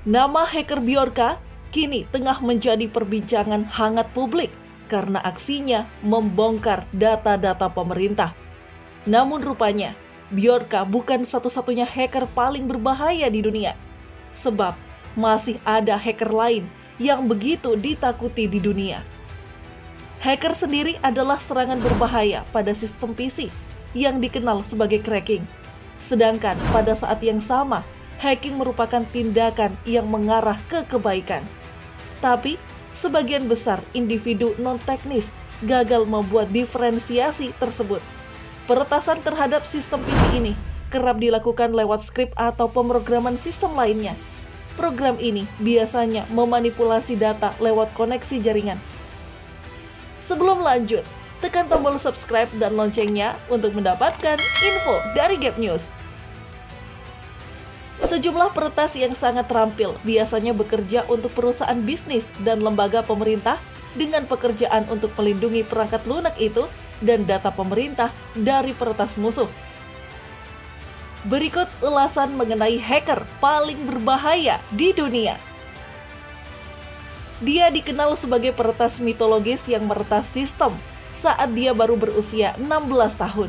Nama hacker Bjorka kini tengah menjadi perbincangan hangat publik karena aksinya membongkar data-data pemerintah. Namun rupanya, Bjorka bukan satu-satunya hacker paling berbahaya di dunia. Sebab masih ada hacker lain yang begitu ditakuti di dunia. Hacker sendiri adalah serangan berbahaya pada sistem PC yang dikenal sebagai cracking. Sedangkan pada saat yang sama, hacking merupakan tindakan yang mengarah ke kebaikan. Tapi, sebagian besar individu non-teknis gagal membuat diferensiasi tersebut. Peretasan terhadap sistem PC ini kerap dilakukan lewat skrip atau pemrograman sistem lainnya. Program ini biasanya memanipulasi data lewat koneksi jaringan. Sebelum lanjut, tekan tombol subscribe dan loncengnya untuk mendapatkan info dari Gap News. Sejumlah peretas yang sangat terampil biasanya bekerja untuk perusahaan bisnis dan lembaga pemerintah dengan pekerjaan untuk melindungi perangkat lunak itu dan data pemerintah dari peretas musuh. Berikut ulasan mengenai hacker paling berbahaya di dunia. Dia dikenal sebagai peretas mitologis yang meretas sistem saat dia baru berusia 16 tahun.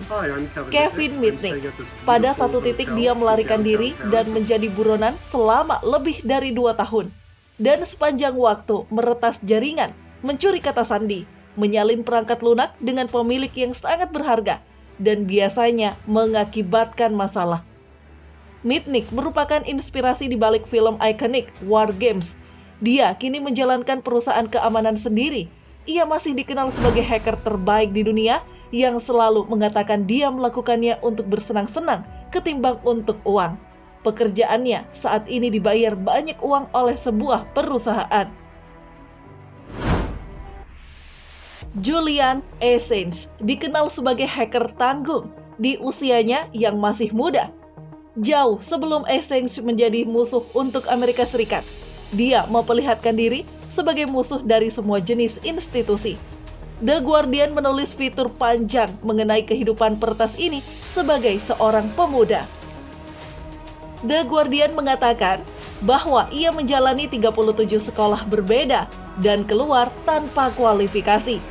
Kevin Mitnick. Pada satu titik dia melarikan diri dan menjadi buronan selama lebih dari 2 tahun. Dan sepanjang waktu meretas jaringan, mencuri kata sandi, menyalin perangkat lunak dengan pemilik yang sangat berharga, dan biasanya mengakibatkan masalah. Mitnick merupakan inspirasi di balik film ikonik War Games. Dia kini menjalankan perusahaan keamanan sendiri. Ia masih dikenal sebagai hacker terbaik di dunia yang selalu mengatakan dia melakukannya untuk bersenang-senang ketimbang untuk uang. Pekerjaannya saat ini dibayar banyak uang oleh sebuah perusahaan. Julian Assange dikenal sebagai hacker tangguh di usianya yang masih muda. Jauh sebelum Assange menjadi musuh untuk Amerika Serikat, dia memperlihatkan diri sebagai musuh dari semua jenis institusi. The Guardian menulis fitur panjang mengenai kehidupan peretas ini sebagai seorang pemuda. The Guardian mengatakan bahwa ia menjalani 37 sekolah berbeda dan keluar tanpa kualifikasi.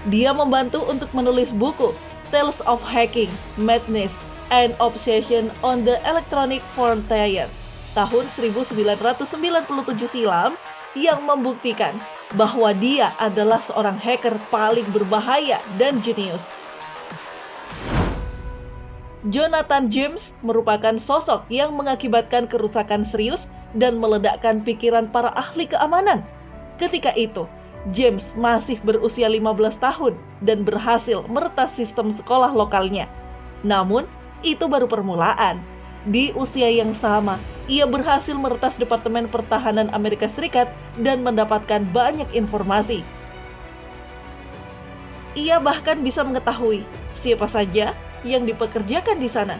Dia membantu untuk menulis buku Tales of Hacking, Madness, and Obsession on the Electronic Frontier tahun 1997 silam yang membuktikan bahwa dia adalah seorang hacker paling berbahaya dan jenius. Jonathan James merupakan sosok yang mengakibatkan kerusakan serius dan meledakkan pikiran para ahli keamanan. Ketika itu, James masih berusia 15 tahun dan berhasil meretas sistem sekolah lokalnya. Namun, itu baru permulaan. Di usia yang sama, ia berhasil meretas Departemen Pertahanan Amerika Serikat dan mendapatkan banyak informasi. Ia bahkan bisa mengetahui siapa saja yang dipekerjakan di sana.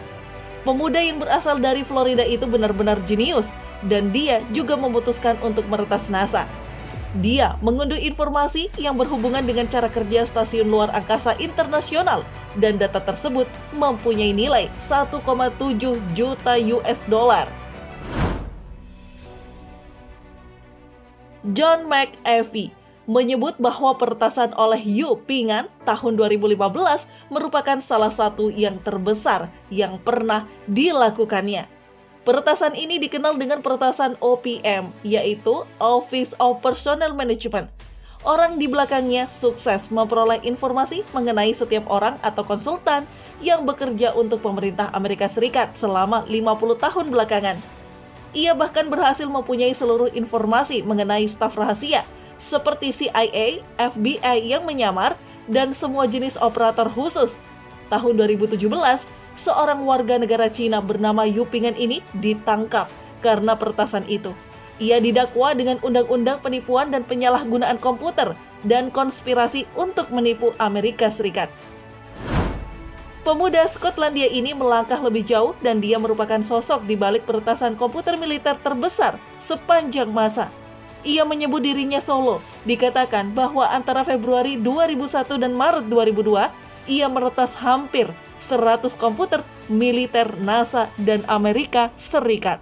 Pemuda yang berasal dari Florida itu benar-benar jenius, dan dia juga memutuskan untuk meretas NASA. Dia mengunduh informasi yang berhubungan dengan cara kerja stasiun luar angkasa internasional, dan data tersebut mempunyai nilai 1,7 juta US dollar. John McAfee menyebut bahwa peretasan oleh Yu Pingan tahun 2015 merupakan salah satu yang terbesar yang pernah dilakukannya. Peretasan ini dikenal dengan peretasan OPM, yaitu Office of Personnel Management. Orang di belakangnya sukses memperoleh informasi mengenai setiap orang atau konsultan yang bekerja untuk pemerintah Amerika Serikat selama 50 tahun belakangan. Ia bahkan berhasil mempunyai seluruh informasi mengenai staf rahasia, seperti CIA, FBI yang menyamar, dan semua jenis operator khusus. Tahun 2017, seorang warga negara Cina bernama Yu Pingan ini ditangkap karena peretasan itu. Ia didakwa dengan undang-undang penipuan dan penyalahgunaan komputer dan konspirasi untuk menipu Amerika Serikat. Pemuda Skotlandia ini melangkah lebih jauh dan dia merupakan sosok di balik peretasan komputer militer terbesar sepanjang masa. Ia menyebut dirinya solo. Dikatakan bahwa antara Februari 2001 dan Maret 2002, ia meretas hampir 100 komputer militer NASA dan Amerika Serikat.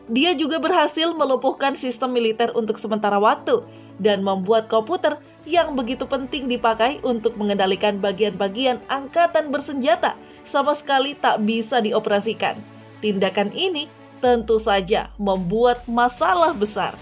Dia juga berhasil melumpuhkan sistem militer untuk sementara waktu dan membuat komputer yang begitu penting dipakai untuk mengendalikan bagian-bagian angkatan bersenjata sama sekali tak bisa dioperasikan. Tindakan ini tentu saja membuat masalah besar.